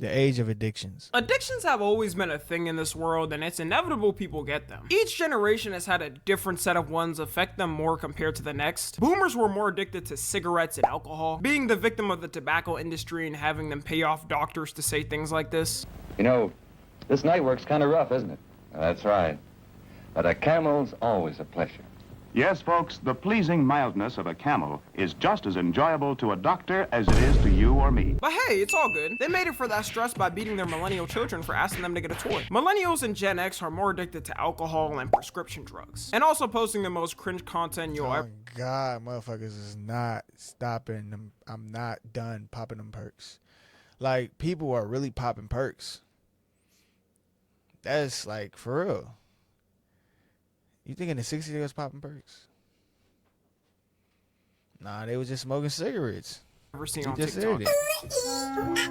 The age of addictions. Addictions have always been a thing in this world, and it's inevitable people get them. Each generation has had a different set of ones affect them more compared to the next. Boomers were more addicted to cigarettes and alcohol, being the victim of the tobacco industry and having them pay off doctors to say things like this. You know, this night work's kind of rough, isn't it? That's right. But a camel's always a pleasure. Yes, folks, the pleasing mildness of a camel is just as enjoyable to a doctor as it is to you or me. But hey, it's all good. They made it for that stress by beating their millennial children for asking them to get a toy. Millennials and Gen X are more addicted to alcohol and prescription drugs, and also posting the most cringe content you'll ever. Oh God, motherfuckers is not stopping them. I'm not done popping them perks. Like, people are really popping perks. That's like, for real. You think in the 60s they was popping perks? Nah, they was just smoking cigarettes. Ever seen You on just TikTok. said it.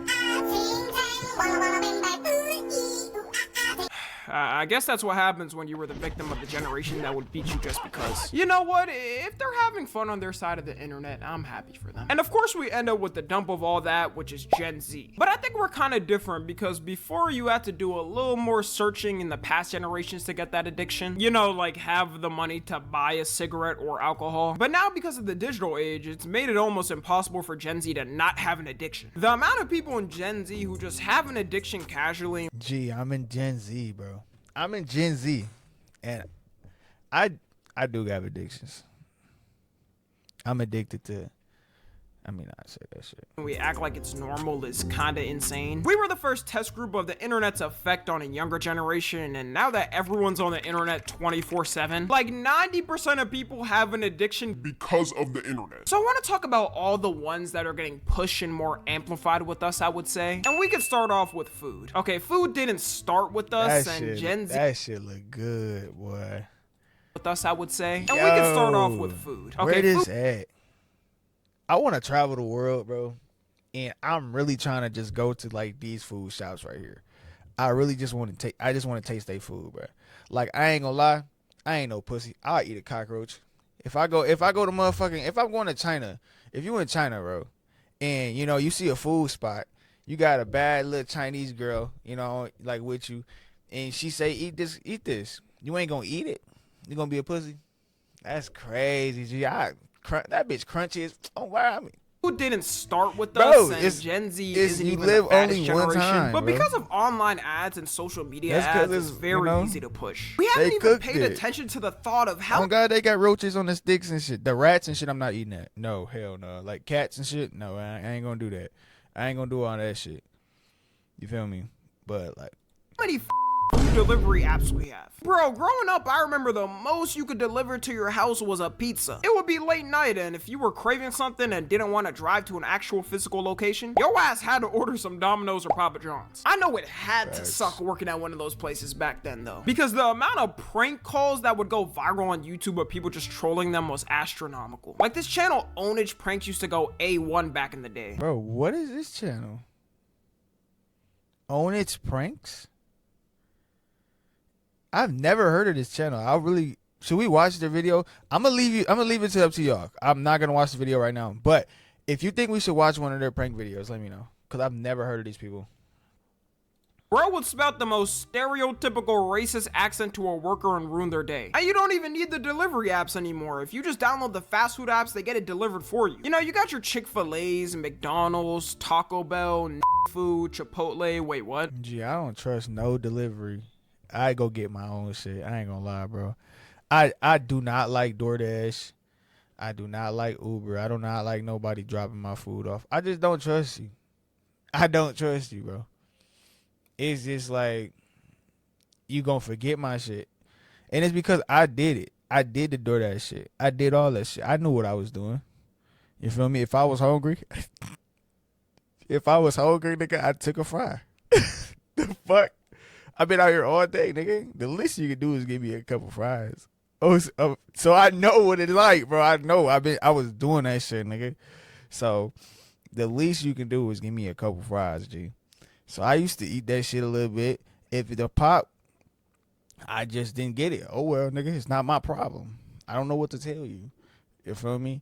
I guess that's what happens when you were the victim of the generation that would beat you just because. You know what? If they're having fun on their side of the internet, I'm happy for them. And of course we end up with the dump of all that, which is Gen Z. But I think we're kind of different because before you had to do a little more searching in the past generations to get that addiction. You know, like have the money to buy a cigarette or alcohol. But now because of the digital age, it's made it almost impossible for Gen Z to not have an addiction. The amount of people in Gen Z who just have an addiction casually. Gee, I'm in Gen Z, bro. I'm in Gen Z, and I do have addictions. I'm addicted to. I mean, I say that shit. We act like it's normal is kinda insane. We were the first test group of the internet's effect on a younger generation, and now that everyone's on the internet 24/7, like 90% of people have an addiction because of the internet. So I want to talk about all the ones that are getting pushed and more amplified with us, I would say. And we could start off with food. Okay, food didn't start with us, Gen Z that shit look good, boy. with us, I would say. And we can start off with food. Okay, where this food at? I want to travel the world, bro, and I'm really trying to just go to like these food shops right here. I really just want to take. I just want to taste their food, bro. Like, I ain't gonna lie, I ain't no pussy. I'll eat a cockroach. If I go to motherfucking, if I'm going to China, if you in China, bro, and you know you see a food spot, you got a bad little Chinese girl, you know, like with you, and she say eat this, you ain't gonna eat it. You gonna be a pussy? That's crazy, G. That bitch crunchy as, oh wow. I mean, food didn't start with bro, us, and Gen Z it's isn't you even live the fattest only one generation. time, but bro. because of online ads and social media That's 'cause ads, it's it's, very you know, easy to push. We haven't even cooked paid it. attention to the thought of how oh God, they got roaches on the sticks and shit. The rats and shit, I'm not eating that. No, hell no. Like cats and shit, no, I ain't gonna do that. I ain't gonna do all that shit. You feel me? But like, many food delivery apps we have. Bro, growing up, I remember the most you could deliver to your house was a pizza. It would be late night, and if you were craving something and didn't want to drive to an actual physical location, your ass had to order some Domino's or Papa John's. I know it had to suck working at one of those places back then, though, because the amount of prank calls that would go viral on YouTube of people just trolling them was astronomical. Like, this channel Ownage Pranks used to go A1 back in the day. bro, what is this channel? Own Its Pranks? I've never heard of this channel. Should we watch the video? I'm gonna leave it up to y'all. I'm not gonna watch the video right now. But if you think we should watch one of their prank videos, let me know. Cause I've never heard of these people. Bro would spout the most stereotypical racist accent to a worker and ruin their day. And you don't even need the delivery apps anymore. If you just download the fast food apps, they get it delivered for you. You know, you got your Chick-fil-A's, McDonald's, Taco Bell, Food, Chipotle. Wait, what? Gee, I don't trust no delivery. I go get my own shit. I ain't gonna lie, bro. I do not like DoorDash. I do not like Uber. I do not like nobody dropping my food off. I just don't trust you. I don't trust you, bro. It's just like, you gonna forget my shit. And it's because I did it. I did the DoorDash shit. I did all that shit. I knew what I was doing. You feel me? If I was hungry, nigga, I took a fry. The fuck? I've been out here all day, nigga. The least you can do is give me a couple fries. So I know what it's like, bro. I know. I was doing that shit, nigga. So the least you can do is give me a couple fries, G. So I used to eat that shit a little bit. If the pop, I just didn't get it. Oh well, nigga, it's not my problem. I don't know what to tell you. You feel me?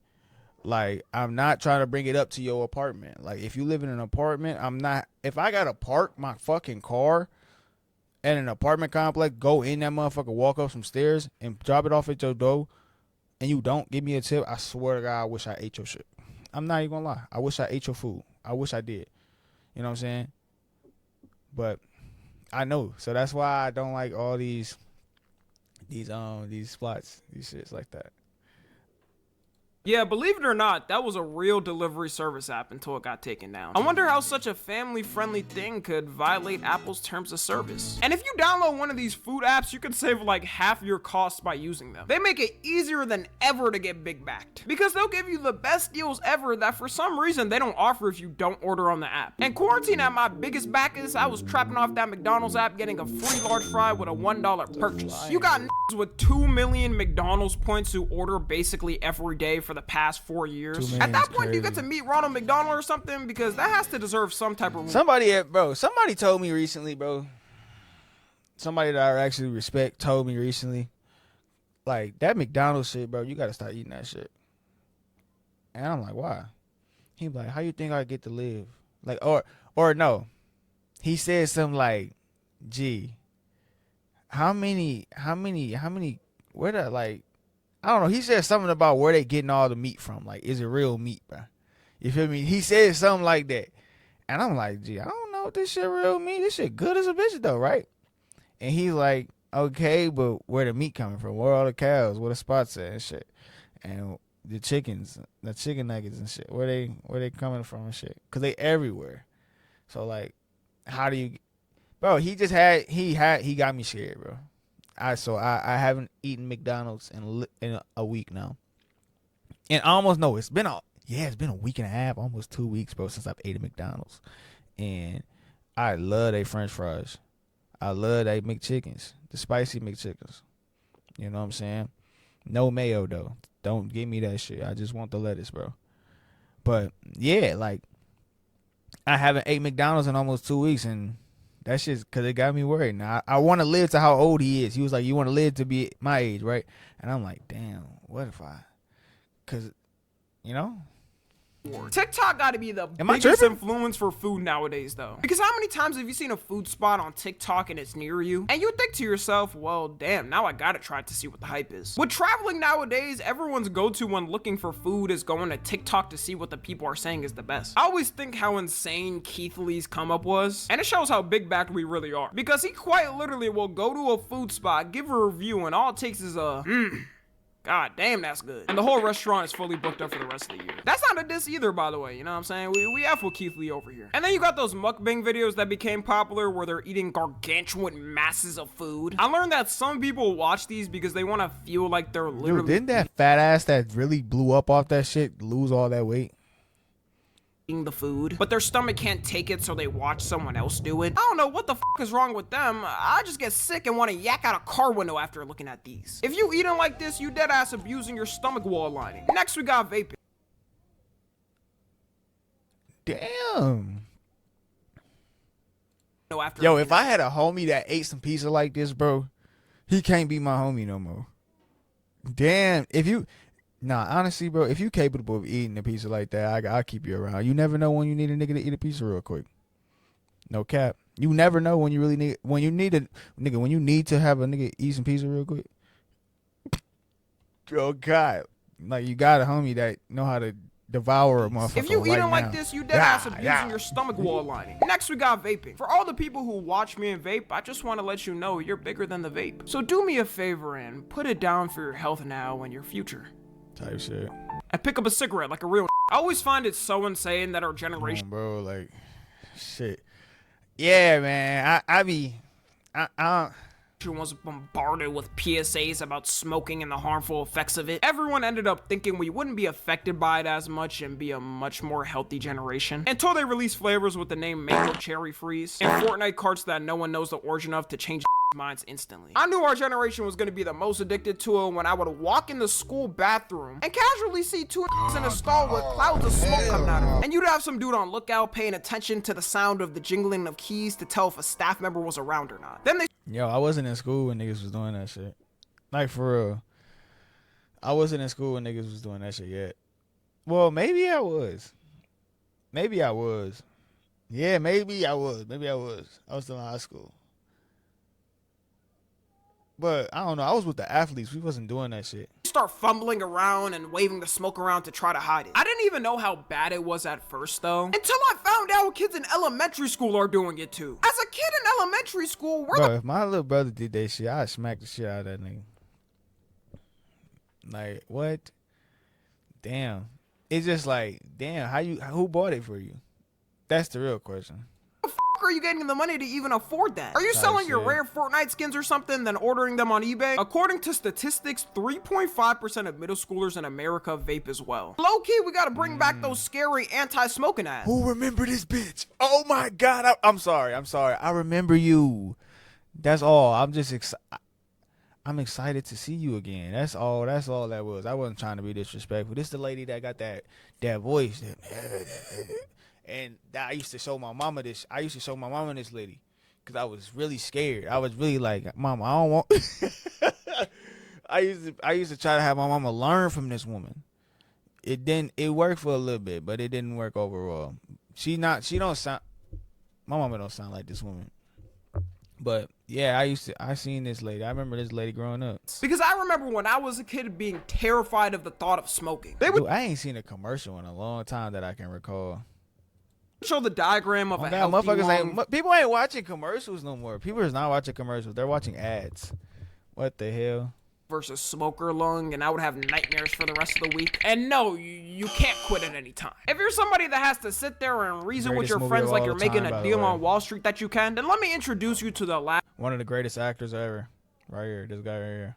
Like, I'm not trying to bring it up to your apartment. Like, if you live in an apartment, I'm not. If I gotta park my fucking car at an apartment complex, go in that motherfucker, walk up some stairs, and drop it off at your door, and you don't give me a tip, I swear to God, I wish I ate your shit. I'm not even gonna lie. I wish I ate your food. I wish I did. You know what I'm saying? But I know. So that's why I don't like all these spots, these shits like that. Yeah, believe it or not, that was a real delivery service app until it got taken down. I wonder how such a family-friendly thing could violate Apple's terms of service. And if you download one of these food apps, you could save like half your costs by using them. They make it easier than ever to get big backed, because they'll give you the best deals ever that for some reason they don't offer if you don't order on the app. And quarantine at my biggest back is I was trapping off that McDonald's app getting a free large fry with a $1 purchase. You got with 2 million McDonald's points who order basically every day for the past 4 years. At that point, do you get to meet Ronald McDonald or something? Because that has to deserve some type of... Somebody told me recently, bro. Somebody that I actually respect told me recently, like, that McDonald's shit, bro, you got to start eating that shit. And I'm like, why? He like, how you think I get to live? Like, or no. He said something like, gee, how many, where the, like, I don't know. He said something about where they getting all the meat from. Like, is it real meat, bro? You feel me? He said something like that. And I'm like, gee, I don't know if this shit real meat. This shit good as a bitch, though, right? And he's like, okay, but where the meat coming from? Where all the cows? Where the spots at and shit? And the chickens, the chicken nuggets and shit. Where they coming from and shit? Because they everywhere. So, like, how do you... Bro, he got me scared, bro. I haven't eaten McDonald's in a week now, and I almost know it's been a week and a half, almost 2 weeks, bro, since I've ate at McDonald's, and I love they French fries, I love they McChickens, the spicy McChickens, you know what I'm saying? No mayo though, don't give me that shit. I just want the lettuce, bro. But yeah, like I haven't ate McDonald's in almost 2 weeks, and that's just because it got me worried. Now, I want to live to how old he is. He was like, you want to live to be my age, right? And I'm like, damn, what if I... Because, you know... TikTok got to be the biggest influence for food nowadays, though. Because how many times have you seen a food spot on TikTok and it's near you? And you think to yourself, well, damn, now I gotta try it to see what the hype is. With traveling nowadays, everyone's go-to when looking for food is going to TikTok to see what the people are saying is the best. I always think how insane Keith Lee's come up was, and it shows how big-backed we really are. Because he quite literally will go to a food spot, give a review, and all it takes is a, God damn, that's good. And the whole restaurant is fully booked up for the rest of the year. That's not a diss either, by the way, you know what I'm saying? We F with Keith Lee over here. And then you got those mukbang videos that became popular where they're eating gargantuan masses of food. I learned that some people watch these because they want to feel like they're literally... Dude, didn't that fat ass that really blew up off that shit lose all that weight? The food, but their stomach can't take it, so they watch someone else do it. I don't know what the fuck is wrong with them. I just get sick and want to yak out a car window after looking at these. If you eating like this, you dead ass abusing your stomach wall lining. Next we got vaping. Damn. Yo, if I had a homie that ate some pizza like this, bro, he can't be my homie no more. Damn, if you... Nah, honestly, bro, if you capable of eating a pizza like that, I'll keep you around. You never know when you need a nigga to eat a pizza real quick. No cap. You never know when you really need, when you need to have a nigga eat some pizza real quick. Oh, God. Like, you got a homie that know how to devour a motherfucker. If you right eating now. like this, you dead ass abusing your stomach wall lining. Next we got vaping. For all the people who watch me and vape, I just want to let you know you're bigger than the vape. So do me a favor and put it down for your health now and your future. Type shit. And pick up a cigarette like a real. I always find it so insane that our generation, bro, like, shit. Yeah, man. I was bombarded with PSAs about smoking and the harmful effects of it. Everyone ended up thinking we wouldn't be affected by it as much and be a much more healthy generation. Until they released flavors with the name Mango Cherry Freeze and Fortnite carts that no one knows the origin of to change minds instantly. I knew our generation was going to be the most addicted to it when I would walk in the school bathroom and casually see two in a stall with clouds of smoke coming out of it. And you'd have some dude on lookout paying attention to the sound of the jingling of keys to tell if a staff member was around or not. Then they... Yo, I wasn't in school when niggas was doing that shit. Like, for real. I wasn't in school when niggas was doing that shit yet. Well, maybe I was. Maybe I was. Yeah, maybe I was. Maybe I was. I was still in high school. But I don't know. I was with the athletes. We wasn't doing that shit. Start fumbling around and waving the smoke around to try to hide it. I didn't even know how bad it was at first though, until I found out kids in elementary school are doing it too. As a kid in elementary school, we're Bro, if my little brother did that shit, I'd smack the shit out of that nigga. Like, what? Damn. It's just like, damn, who bought it for you? That's the real question. the f are you getting the money to even afford that? Are you selling your rare Fortnite skins or something, then ordering them on eBay? According to statistics, 3.5% of middle schoolers in America vape as well. Low key, we gotta bring back those scary anti-smoking ads. Who remember this bitch? Oh my God. I'm sorry. I remember you. That's all. I'm excited to see you again. That's all that was. I wasn't trying to be disrespectful. This the lady that got that voice. And I used to show my mama this. I used to show my mama this lady because I was really scared. I was really like, Mama, I don't want. I used to try to have my mama learn from this woman. It worked for a little bit, but it didn't work overall. She don't sound. My mama don't sound like this woman. But yeah, I seen this lady. I remember this lady growing up. Because I remember when I was a kid being terrified of the thought of smoking. They would Dude, I ain't seen a commercial in a long time that I can recall. show the diagram of a God, healthy lung. people ain't watching commercials no more. People is not watching commercials. They're watching ads. What the hell? Versus smoker lung, and I would have nightmares for the rest of the week. And no, you can't quit at any time. If you're somebody that has to sit there and reason with Greatest your movie friends of like all you're making time, by a the deal way. on Wall Street that you can, then let me introduce you to the last One of the greatest actors ever. Right here. This guy right here.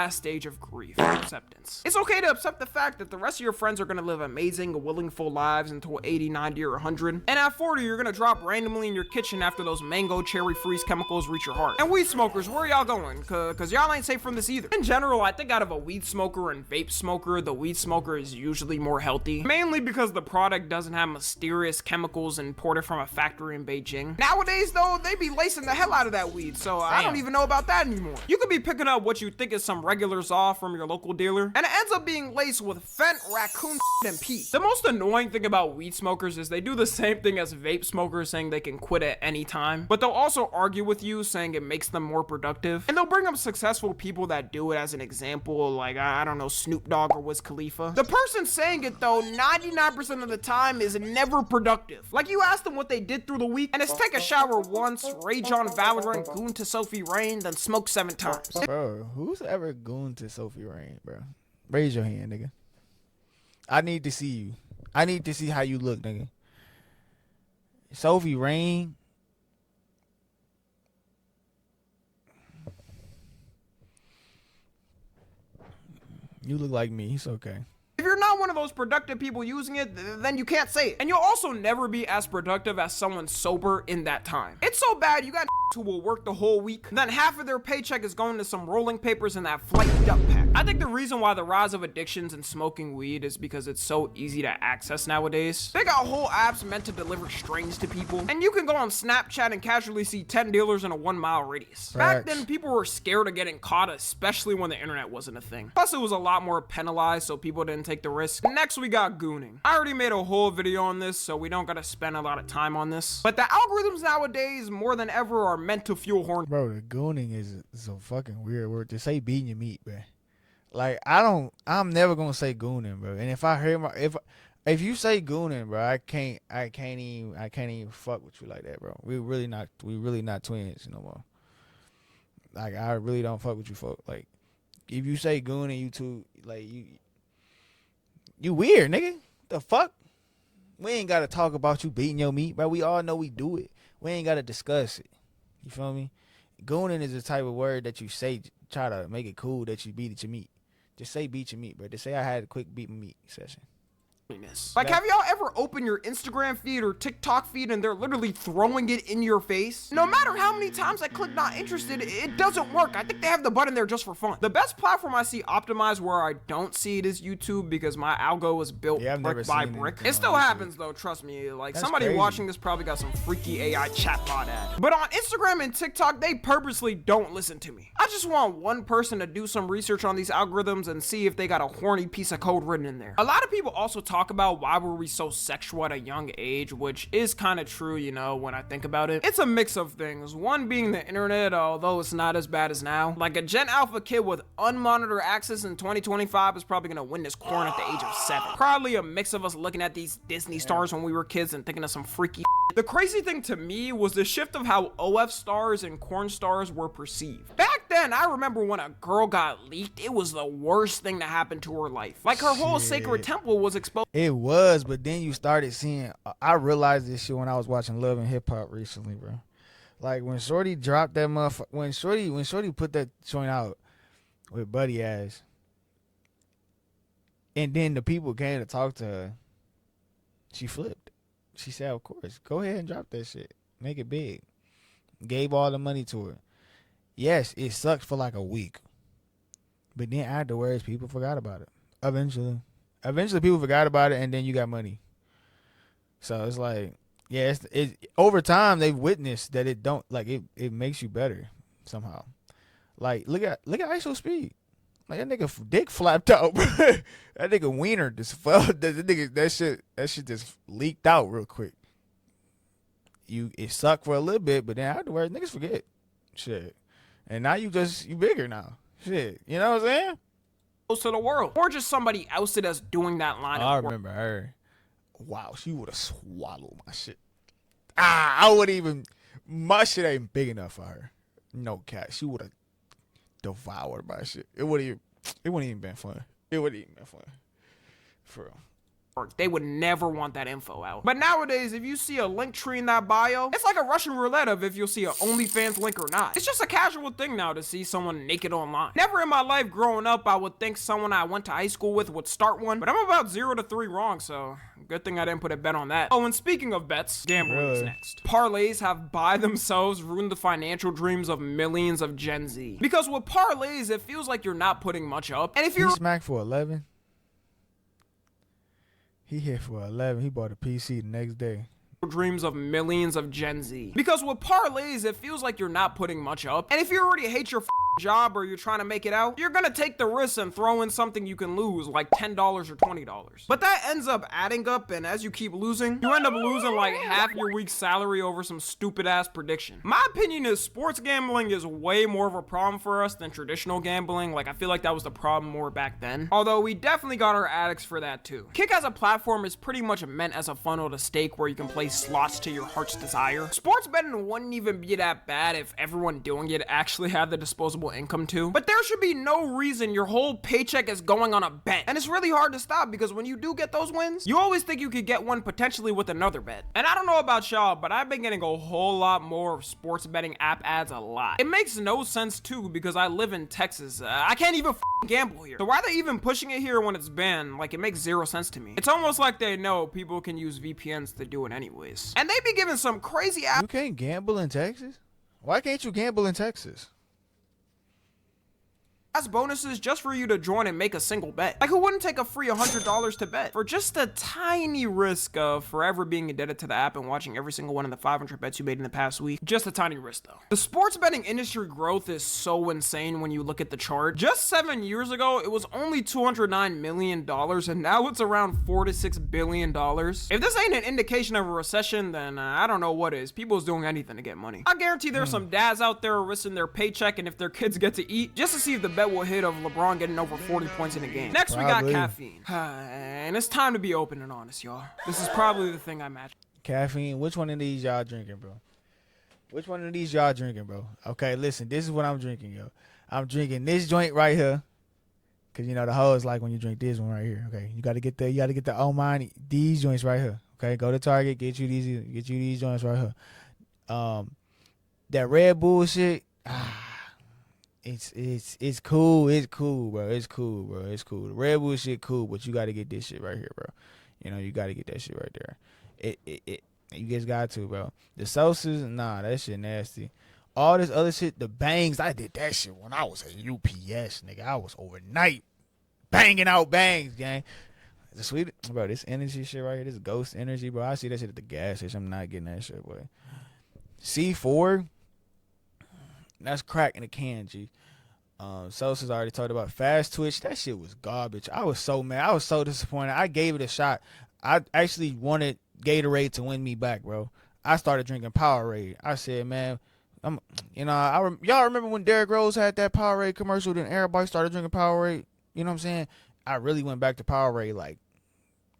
stage of grief, acceptance. It's okay to accept the fact that the rest of your friends are going to live amazing, willing, full lives until 80, 90, or 100. And at 40, you're going to drop randomly in your kitchen after those mango cherry freeze chemicals reach your heart. And weed smokers, where are y'all going? Cause y'all ain't safe from this either. In general, I think out of a weed smoker and vape smoker, the weed smoker is usually more healthy. Mainly because the product doesn't have mysterious chemicals imported from a factory in Beijing. Nowadays, though, they be lacing the hell out of that weed, so I don't even know about that anymore. You could be picking up what you think is some regulars off from your local dealer, and it ends up being laced with fent, raccoon, and pee. The most annoying thing about weed smokers is they do the same thing as vape smokers, saying they can quit at any time, but they'll also argue with you, saying it makes them more productive, and they'll bring up successful people that do it as an example, like, I don't know, Snoop Dogg or Wiz Khalifa. The person saying it, though, 99% of the time is never productive. Like, you ask them what they did through the week, and it's take a shower once, rage on Valorant, goon to Sophie Rain, then smoke 7 times. Bro, who's ever gooned to Sophie Rain, bro? Raise your hand, nigga. I need to see you. I need to see how you look, nigga. Sophie Rain. You look like me. It's okay. If you're not one of those productive people using it, then you can't say it. And you'll also never be as productive as someone sober in that time. It's so bad, you got who will work the whole week, then half of their paycheck is going to some rolling papers in that flight duck pack. I think the reason why the rise of addictions and smoking weed is because it's so easy to access nowadays. They got whole apps meant to deliver strains to people, and you can go on Snapchat and casually see 10 dealers in a 1-mile radius. Back then, people were scared of getting caught, especially when the internet wasn't a thing. Plus, it was a lot more penalized, so people didn't take the risk. Next, we got gooning. I already made a whole video on this, so we don't gotta spend a lot of time on this. But the algorithms nowadays, more than ever, are meant to fuel horn. Bro, the gooning is a fucking weird word to say. Beating your meat, bro. Like I'm never gonna say gooning, bro. And if I hear if you say gooning, bro, I can't even fuck with you like that, bro. We really not twins no more. Like I really don't fuck with you, folk. Like if you say gooning, you two like you weird, nigga. The fuck? We ain't gotta talk about you beating your meat, bro. We all know we do it. We ain't gotta discuss it. You feel me? Gooning is the type of word that you say, try to make it cool that you beat your meat. Just say beat your meat, bro. Just say I had a quick beat my meat session. Like, have y'all ever opened your Instagram feed or TikTok feed and they're literally throwing it in your face? No matter how many times I click not interested, it doesn't work. I think they have the button there just for fun. The best platform I see optimized where I don't see it is YouTube because my algo is built brick by brick. It still happens though, trust me. Like, somebody watching this probably got some freaky AI chatbot ad. But on Instagram and TikTok, they purposely don't listen to me. I just want one person to do some research on these algorithms and see if they got a horny piece of code written in there. A lot of people also talk about why were we so sexual at a young age, which is kind of true, you know, when I think about it. It's a mix of things. One being the internet, although it's not as bad as now. Like, a Gen Alpha kid with unmonitored access in 2025 is probably gonna win this corn at the age of 7. Probably a mix of us looking at these Disney stars when we were kids and thinking of some freaky. The crazy thing to me was the shift of how OF stars and corn stars were perceived. Back then, I remember when a girl got leaked, it was the worst thing to happen to her life. Like, her whole sacred temple was exposed. It was, but then you started seeing. I realized this shit when I was watching Love and Hip Hop recently, bro. Like, when Shorty dropped that motherfucker, when Shorty put that joint out with Buddy Ass, and then the people came to talk to her, she flipped. She said, "Of course, go ahead and drop that shit, make it big." Gave all the money to her. Yes, it sucked for like a week, but then afterwards, people forgot about it. Eventually, people forgot about it, and then you got money. So it's like, yeah, it's over time they've witnessed that it don't like it makes you better somehow. Like, look at ISO Speed. Like, that nigga dick flapped out, bro. That nigga wiener just fell. That shit just leaked out real quick. It sucked for a little bit, but then afterwards niggas forget shit, and now you bigger now. Shit, you know what I'm saying? To the world, or just somebody ousted us doing that line. I remember her. Wow, she would have swallowed my shit. I wouldn't even. My shit ain't big enough for her. No cat. She would have devoured my shit. It wouldn't even been fun. It wouldn't even been fun. For real. They would never want that info out. But nowadays, if you see a link tree in that bio, it's like a Russian roulette of if you'll see an OnlyFans link or not. It's just a casual thing now to see someone naked online. Never in my life growing up, I would think someone I went to high school with would start one, but I'm about 0 to 3 wrong, so good thing I didn't put a bet on that. Oh, and speaking of bets, gambling is next. Parlays have by themselves ruined the financial dreams of millions of Gen Z. Because with parlays, it feels like you're not putting much up, and if you're smacked for 11. He hit for 11. He bought a PC the next day. Dreams of millions of Gen Z. Because with parlays, it feels like you're not putting much up. And if you already hate your job or you're trying to make it out, you're gonna take the risk and throw in something you can lose, like $10 or $20. But that ends up adding up, and as you keep losing, you end up losing like half your week's salary over some stupid ass prediction. My opinion is sports gambling is way more of a problem for us than traditional gambling. Like, I feel like that was the problem more back then. Although we definitely got our addicts for that too. Kick as a platform is pretty much meant as a funnel to stake where you can play slots to your heart's desire. Sports betting wouldn't even be that bad if everyone doing it actually had the disposable income too. But there should be no reason your whole paycheck is going on a bet. And it's really hard to stop because when you do get those wins, you always think you could get one potentially with another bet. And I don't know about y'all, but I've been getting a whole lot more of sports betting app ads a lot. It makes no sense too because I live in Texas. I can't even gamble here. So why are they even pushing it here when it's banned? Like, it makes zero sense to me. It's almost like they know people can use VPNs to do it anyways. And they be giving some crazy app. You can't gamble in Texas? Why can't you gamble in Texas? As bonuses just for you to join and make a single bet. Like, who wouldn't take a free $100 to bet for just a tiny risk of forever being indebted to the app and watching every single one of the 500 bets you made in the past week? Just a tiny risk though. The sports betting industry growth is so insane when you look at the chart. Just 7 years ago, it was only $209 million, and now it's around $4 to $6 billion. If this ain't an indication of a recession, then I don't know what is. People's doing anything to get money. I guarantee there's some dads out there risking their paycheck and if their kids get to eat just to see if the bet will hit of LeBron getting over 40 points in a game. Next, we got caffeine. And it's time to be open and honest, y'all. This is probably the thing I match. Caffeine. Which one of these y'all drinking, bro? Which one of these y'all drinking, bro? Okay, listen. This is what I'm drinking, yo. I'm drinking this joint right here. Cause you know the hoes like when you drink this one right here. Okay, you gotta get the oh mine these joints right here. Okay, go to Target, get you these joints right here. That Red Bull shit. It's cool, bro. It's cool. The Red Bull shit cool, but you gotta get this shit right here, bro. You know, you got to get that shit right there. It you just got to, bro. The sauces, nah, that shit nasty. All this other shit, the bangs, I did that shit when I was at UPS, nigga. I was overnight banging out bangs, gang. The sweet, bro, this energy shit right here, this ghost energy, bro. I see that shit at the gas station. I'm not getting that shit, boy. C4, that's crack in a can, G. Sosa's already talked about fast twitch. That shit was garbage. I was so mad. I was so disappointed. I gave it a shot. I actually wanted Gatorade to win me back, bro. I started drinking Powerade. I said, man, y'all remember when Derrick Rose had that Powerade commercial? Then everybody started drinking Powerade. You know what I'm saying? I really went back to Powerade like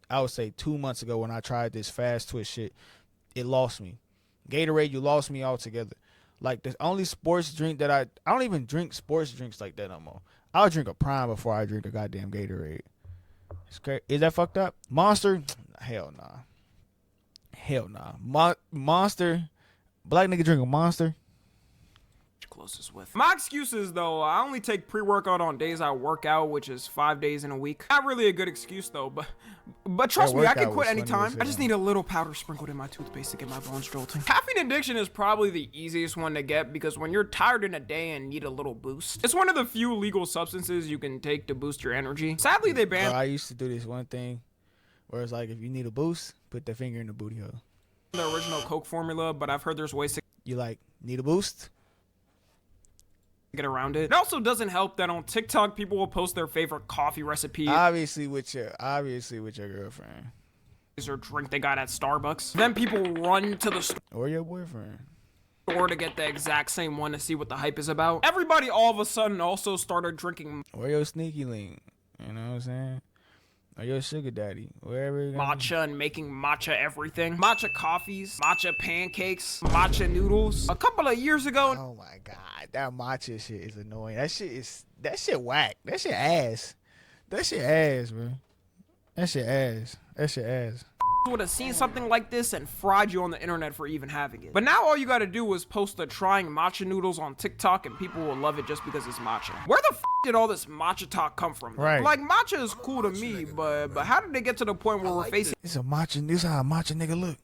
I would say 2 months ago when I tried this fast twitch shit. It lost me. Gatorade, you lost me altogether. Like the only sports drink that I don't even drink sports drinks like that no more. I'll drink a Prime before I drink a goddamn Gatorade. It's crazy. Is that fucked up? Monster? Hell nah. Hell nah. Monster. Black nigga drink a Monster. Closest with. My excuses though, I only take pre-workout on days I work out, which is 5 days in a week. Not really a good excuse though, but trust me, I can quit anytime. I just need a little powder sprinkled in my toothpaste to get my bones jolting. Caffeine addiction is probably the easiest one to get because when you're tired in a day and need a little boost, it's one of the few legal substances you can take to boost your energy. Sadly, they banned. I used to do this one thing where it's like if you need a boost, put that finger in the booty hole. The original Coke formula, but I've heard there's ways to You like need a boost? Get around it. It also doesn't help that on TikTok people will post their favorite coffee recipe. Obviously with your girlfriend. Or drink they got at Starbucks. Then people run to the store Or your boyfriend. to get the exact same one to see what the hype is about. Everybody all of a sudden also started drinking Or your sneaky link. You know what I'm saying? Or your sugar daddy. Wherever you're matcha and making matcha everything. Matcha coffees, matcha pancakes, matcha noodles. A couple of years ago. Oh my god, that matcha shit is annoying. That shit whack. That shit ass. That shit ass, bro. That shit ass. That shit ass. Would have seen something like this and fried you on the internet for even having it. But now all you gotta do is post a trying matcha noodles on TikTok and people will love it just because it's matcha. Where the f did all this matcha talk come from? Right. Like matcha is cool to me, but how did they get to the point where we're facing This how a matcha nigga look.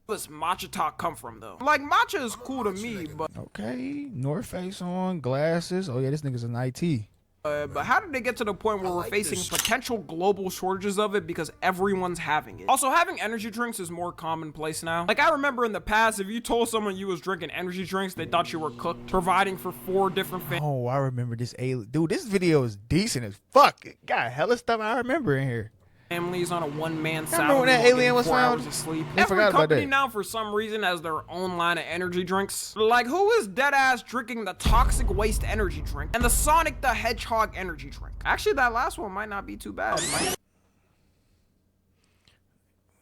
this matcha talk come from though? Like matcha is cool to me, but Okay, North Face on, glasses. Oh yeah, this nigga's an IT. but how did they get to the point where we're facing potential global shortages of it because everyone's having it? Also, having energy drinks is more commonplace now. Like, I remember in the past, if you told someone you was drinking energy drinks, they thought you were cooked, providing for 4 different families. Oh, I remember this alien. Dude, this video is decent as fuck. It got hella stuff I remember in here. Families on a one-man salary. Remember when that alien was 4 found? hours of sleep. I Every forgot about company that. now, for some reason, has their own line of energy drinks. Like, who is deadass drinking the Toxic Waste energy drink and the Sonic the Hedgehog energy drink? Actually, that last one might not be too bad.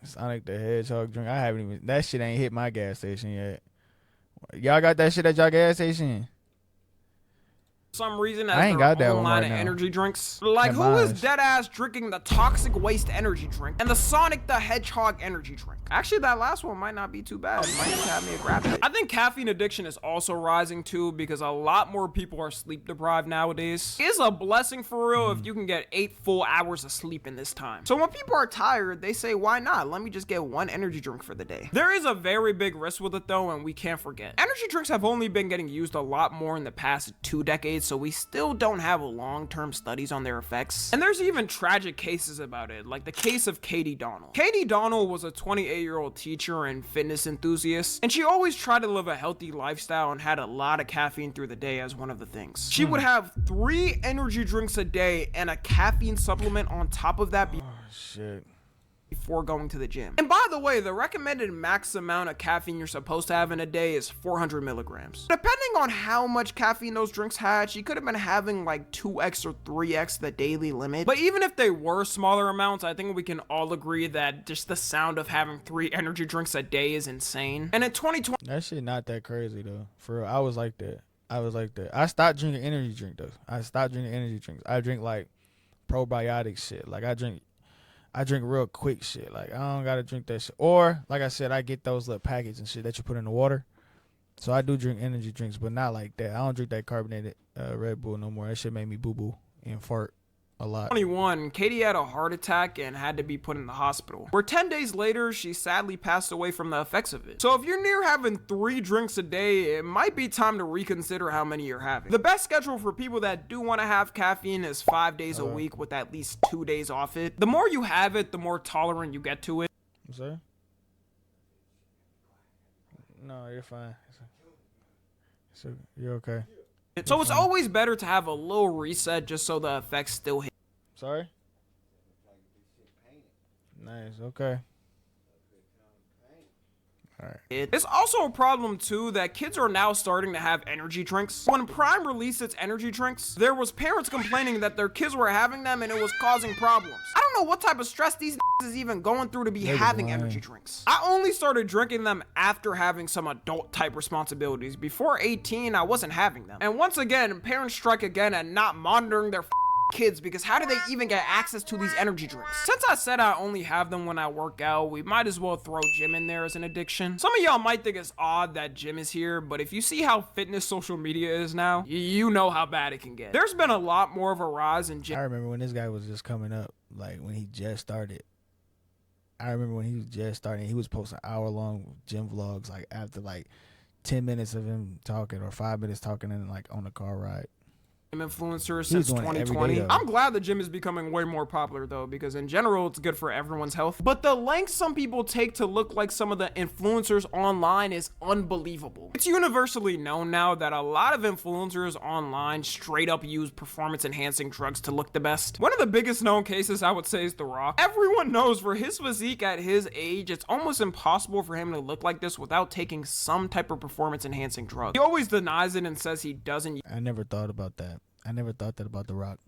Sonic the Hedgehog drink. I haven't even. That shit ain't hit my gas station yet. Y'all got that shit at y'all gas station? Some reason I ain't got that own one line right of now. energy drinks. Like, At who is mines. deadass drinking the Toxic Waste energy drink and the Sonic the Hedgehog energy drink? Actually, that last one might not be too bad. Might just have me a grab it. I think caffeine addiction is also rising too because a lot more people are sleep deprived nowadays. It's a blessing for real if you can get 8 full hours of sleep in this time. So when people are tired, they say, why not? Let me just get 1 energy drink for the day. There is a very big risk with it though, and we can't forget. Energy drinks have only been getting used a lot more in the past 2 decades, so we still don't have long-term studies on their effects. And there's even tragic cases about it, like the case of Katie Donnell. Katie Donnell was a 28-year-old teacher and fitness enthusiast, and she always tried to live a healthy lifestyle and had a lot of caffeine through the day as one of the things. She would have 3 energy drinks a day and a caffeine supplement on top of that Shit. before going to the gym. And by the way, the recommended max amount of caffeine you're supposed to have in a day is 400 milligrams. Depending on how much caffeine those drinks had, she could have been having like 2x or 3x the daily limit. But even if they were smaller amounts, I think we can all agree that just the sound of having 3 energy drinks a day is insane. And in 2020, That shit not that crazy though. For real, I was like that. I stopped drinking energy drink though. I stopped drinking energy drinks. I drink like probiotic shit. Like I drink real quick shit. Like I don't gotta drink that shit. Or like I said, I get those little packets and shit that you put in the water. So I do drink energy drinks, but not like that. I don't drink that carbonated Red Bull no more. That shit made me boo boo and fart. a lot. 21, Katie had a heart attack and had to be put in the hospital, where 10 days later, she sadly passed away from the effects of it. So if you're near having 3 drinks a day, it might be time to reconsider how many you're having. The best schedule for people that do want to have caffeine is 5 days a week with at least 2 days off it. The more you have it, the more tolerant you get to it. I'm sorry? No, you're fine. You're okay. So it's always better to have a little reset just so the effects still hit. Sorry? Nice, okay. Alright. It's also a problem too that kids are now starting to have energy drinks. When Prime released its energy drinks, there was parents complaining that their kids were having them and it was causing problems. I don't know what type of stress these is even going through to be having energy drinks. I only started drinking them after having some adult type responsibilities. Before 18, I wasn't having them. And once again, parents strike again at not monitoring their kids, because how do they even get access to these energy drinks? Since I said I only have them when I work out, we might as well throw gym in there as an addiction. Some of y'all might think it's odd that gym is here, but if you see how fitness social media is now, you know how bad it can get. There's been a lot more of a rise in gym. I remember when this guy was just coming up, like when he just started. I remember when he was just starting, he was posting hour-long gym vlogs, like after like 10 minutes of him talking or 5 minutes talking and like on the car ride. Influencers since 2020. I'm glad the gym is becoming way more popular though, because in general it's good for everyone's health, but the lengths some people take to look like some of the influencers online is unbelievable. It's universally known now that a lot of influencers online straight up use performance enhancing drugs to look the best. One of the biggest known cases I would say is The Rock. Everyone knows for his physique at his age, it's almost impossible for him to look like this without taking some type of performance enhancing drug. He always denies it and says he doesn't. I never thought about that. I never thought that about The Rock.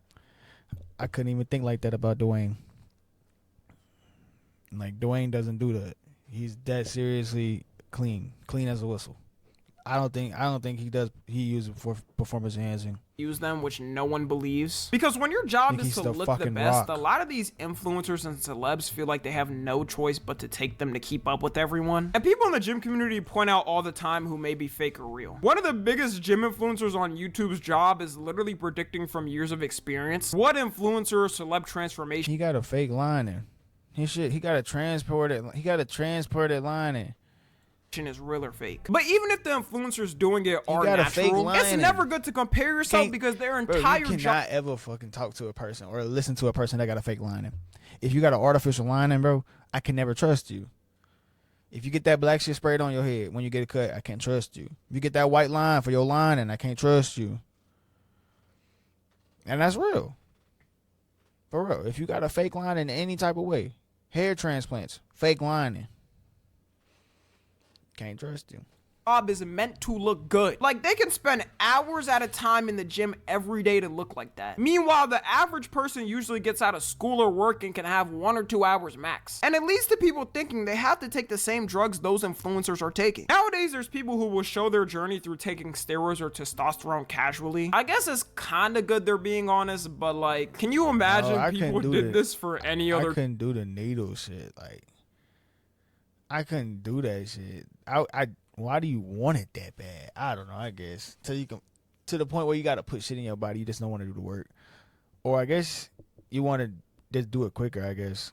I couldn't even think like that about Dwayne. Like, Dwayne doesn't do that. He's that seriously clean as a whistle. I don't think he does. He uses it for performance enhancing. Use them, which no one believes, because when your job is to look the best, a lot of these influencers and celebs feel like they have no choice but to take them to keep up with everyone. And people in the gym community point out all the time who may be fake or real. One of the biggest gym influencers on YouTube's job is literally predicting from years of experience what influencer or celeb transformation. He got a fake lining. He got a transported lining. Is real or fake. But even if the influencers doing it are natural, it's never good to compare yourself because their entire job. You cannot ever fucking talk to a person or listen to a person that got a fake lining. If you got an artificial lining, bro, I can never trust you. If you get that black shit sprayed on your head when you get a cut, I can't trust you. If you get that white line for your lining, I can't trust you. And that's real. For real. If you got a fake line in any type of way, hair transplants, fake lining, can't trust you. Job is meant to look good. Like, they can spend hours at a time in the gym every day to look like that. Meanwhile, the average person usually gets out of school or work and can have 1 or 2 hours max. And it leads to people thinking they have to take the same drugs those influencers are taking. Nowadays, there's people who will show their journey through taking steroids or testosterone casually. I guess it's kind of good they're being honest, but like, can you imagine people did this for any other? I couldn't do the needle shit. Like, I couldn't do that shit. Why do you want it that bad? I don't know. I guess to the point where you got to put shit in your body, you just don't want to do the work, or I guess you want to just do it quicker. I guess.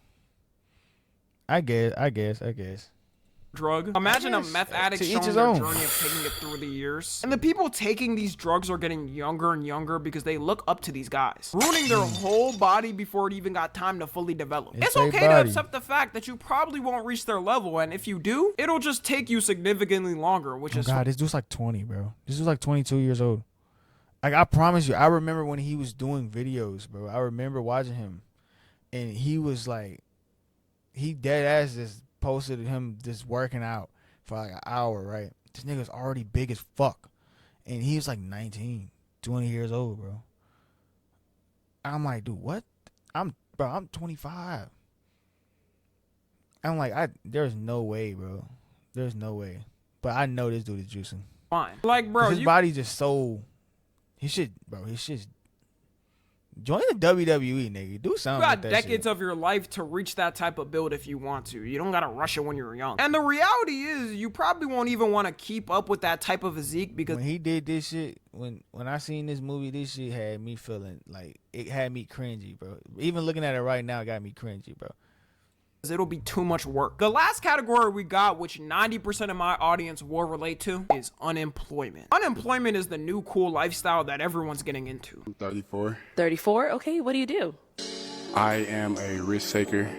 Drug. Imagine a meth addict showing their journey of taking it through the years. And the people taking these drugs are getting younger and younger because they look up to these guys, ruining their whole body before it even got time to fully develop. It's okay to accept the fact that you probably won't reach their level, and if you do, it'll just take you significantly longer, which is God, this dude's like 20, bro. This dude's like 22 years old. Like, I promise you, I remember when he was doing videos, bro. I remember watching him, and he was like, he dead ass just posted him just working out for like an hour, right? This nigga's already big as fuck. And he was like 19, 20 years old, bro. I'm like, dude, what? I'm 25. I'm like, there's no way, bro. There's no way. But I know this dude is juicing. Fine. Like, bro, his body's just so, his shit Join the WWE, nigga. Do something. You got with that decades shit. of your life to reach that type of build if you want to. You don't gotta rush it when you're young. And the reality is, you probably won't even want to keep up with that type of physique because When he did this shit, when I seen this movie, this shit had me feeling like it had me cringy, bro. Even looking at it right now, it got me cringy, bro. it'll be too much work. The last category we got, which 90% of my audience will relate to, is unemployment. Unemployment is the new cool lifestyle that everyone's getting into. 34. 34? Okay, what do you do? I am a risk taker.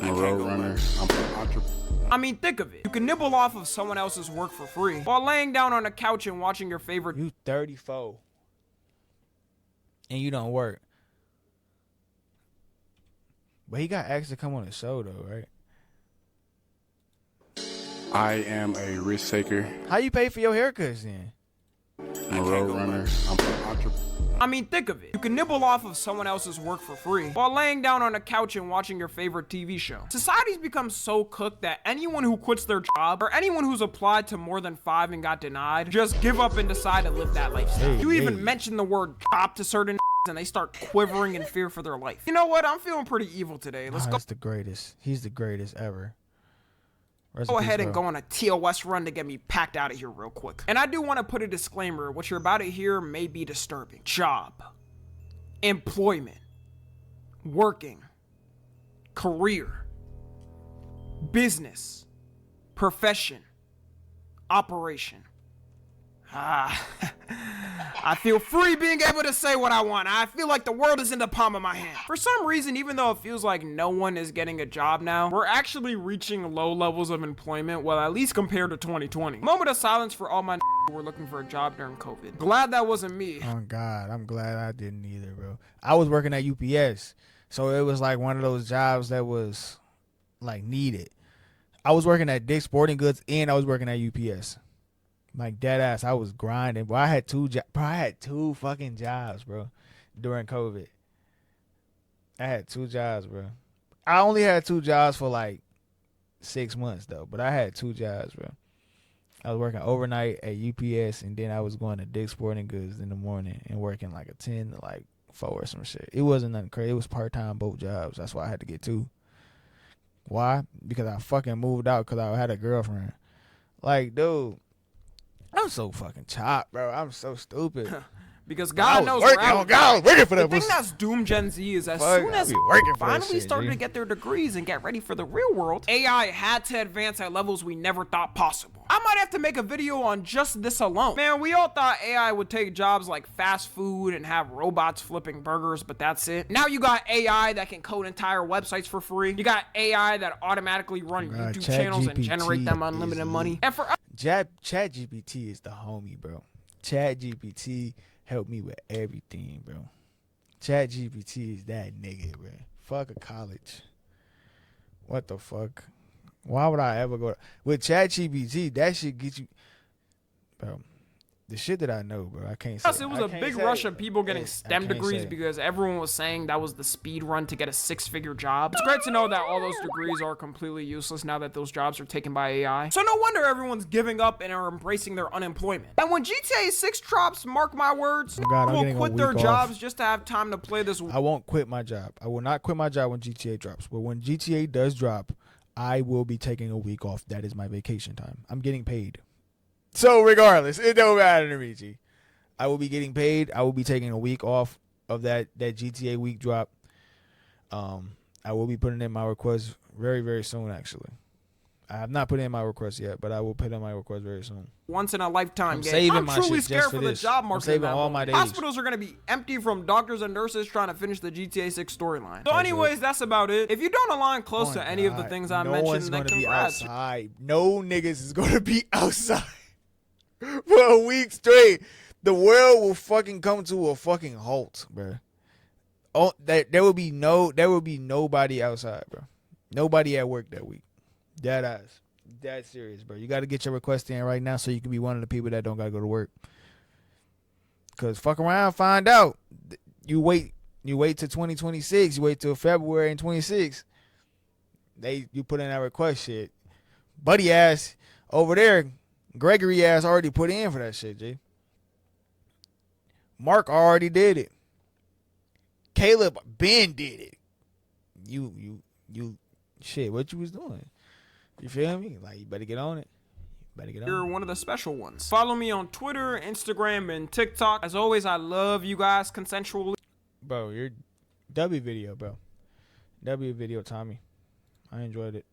I'm a road runner. I'm an entrepreneur. I mean, think of it. You can nibble off of someone else's work for free while laying down on a couch and watching your favorite. You 34 and you don't work. But he got asked to come on the show though, right? I am a risk taker. How you pay for your haircuts then? I'm a road runner. I'm an entrepreneur. I mean, think of it. You can nibble off of someone else's work for free while laying down on a couch and watching your favorite TV show. Society's become so cooked that anyone who quits their job or anyone who's applied to more than 5 and got denied just give up and decide to live that lifestyle. You even mention the word job to certain and they start quivering in fear for their life. You know what? I'm feeling pretty evil today. Let's go. That's the greatest. He's the greatest ever. Go ahead and go on a TOS run to get me packed out of here real quick. And I do want to put a disclaimer. What you're about to hear may be disturbing. Job, employment, working, career, business, profession, operation. I feel free being able to say what I want. I feel like the world is in the palm of my hand. For some reason, even though it feels like no one is getting a job now, we're actually reaching low levels of employment, well, at least compared to 2020. Moment of silence for all my who were looking for a job during COVID. Glad that wasn't me. Oh God, I'm glad I didn't either, bro. I was working at UPS, so it was like one of those jobs that was like needed. I was working at Dick's Sporting Goods and I was working at UPS. Like dead ass, I was grinding. Bro, I had two fucking jobs, bro, during COVID. I had 2 jobs, bro. I only had 2 jobs for like 6 months though, but I had 2 jobs, bro. I was working overnight at UPS, and then I was going to Dick's Sporting Goods in the morning and working like a 10 to like 4 or some shit. It wasn't nothing crazy. It was part-time, both jobs. That's why I had to get 2. Why? Because I fucking moved out because I had a girlfriend. Like, dude, I'm so fucking chopped, bro. I'm so stupid. Because God knows working, where I was I was working for The that thing pussy. that's doom Gen Z is as Fuck, soon I as be working for that finally shit, started G. to get their degrees and get ready for the real world, AI had to advance at levels we never thought possible. I might have to make a video on just this alone. Man, we all thought AI would take jobs like fast food and have robots flipping burgers, but that's it. Now you got AI that can code entire websites for free. You got AI that automatically run YouTube channels and generate them unlimited money. And for ChatGPT is the homie, bro. ChatGPT helped me with everything, bro. ChatGPT is that nigga, bro. Fuck a college. What the fuck? Why would I ever go with ChatGPT? That shit get you, bro. The shit that I know, bro. I can't say. Plus, it was a big rush of people getting STEM degrees because everyone was saying that was the speed run to get a 6-figure job. It's great to know that all those degrees are completely useless now that those jobs are taken by AI. So no wonder everyone's giving up and are embracing their unemployment. And when GTA 6 drops, mark my words, God, will quit their jobs just to have time to play this. I won't quit my job. I will not quit my job when GTA drops. But when GTA does drop, I will be taking a week off. That is my vacation time. I'm getting paid. So regardless, it don't matter to me, G. I will be getting paid. I will be taking a week off of that GTA week drop. I will be putting in my request very, very soon, actually. I have not put in my request yet, but I will put in my request very soon. Once in a lifetime I'm game. saving I'm my truly shit scared just for for the this. job I'm market. saving in that all my moment. days. Hospitals are going to be empty from doctors and nurses trying to finish the GTA 6 storyline. So anyways, that's about it. If you don't align close to any of the things I mentioned, then congrats. Be outside. No niggas is going to be outside for a week straight. The world will fucking come to a fucking halt, bro. Oh, there will be nobody outside, bro. Nobody at work that week. Dead ass. That serious, bro. You got to get your request in right now so you can be one of the people that don't got to go to work. Cause fuck around, find out. You wait till 2026. You wait till February and 26. You put in that request shit. Buddy ass over there, Gregory ass already put in for that shit, G. Mark already did it. Caleb Ben did it. You shit, what you was doing? You feel me? Like, you better get on it. You're one of the special ones. Follow me on Twitter, Instagram, and TikTok. As always, I love you guys consensually. Bro, your W video, bro. W video, Tommy. I enjoyed it.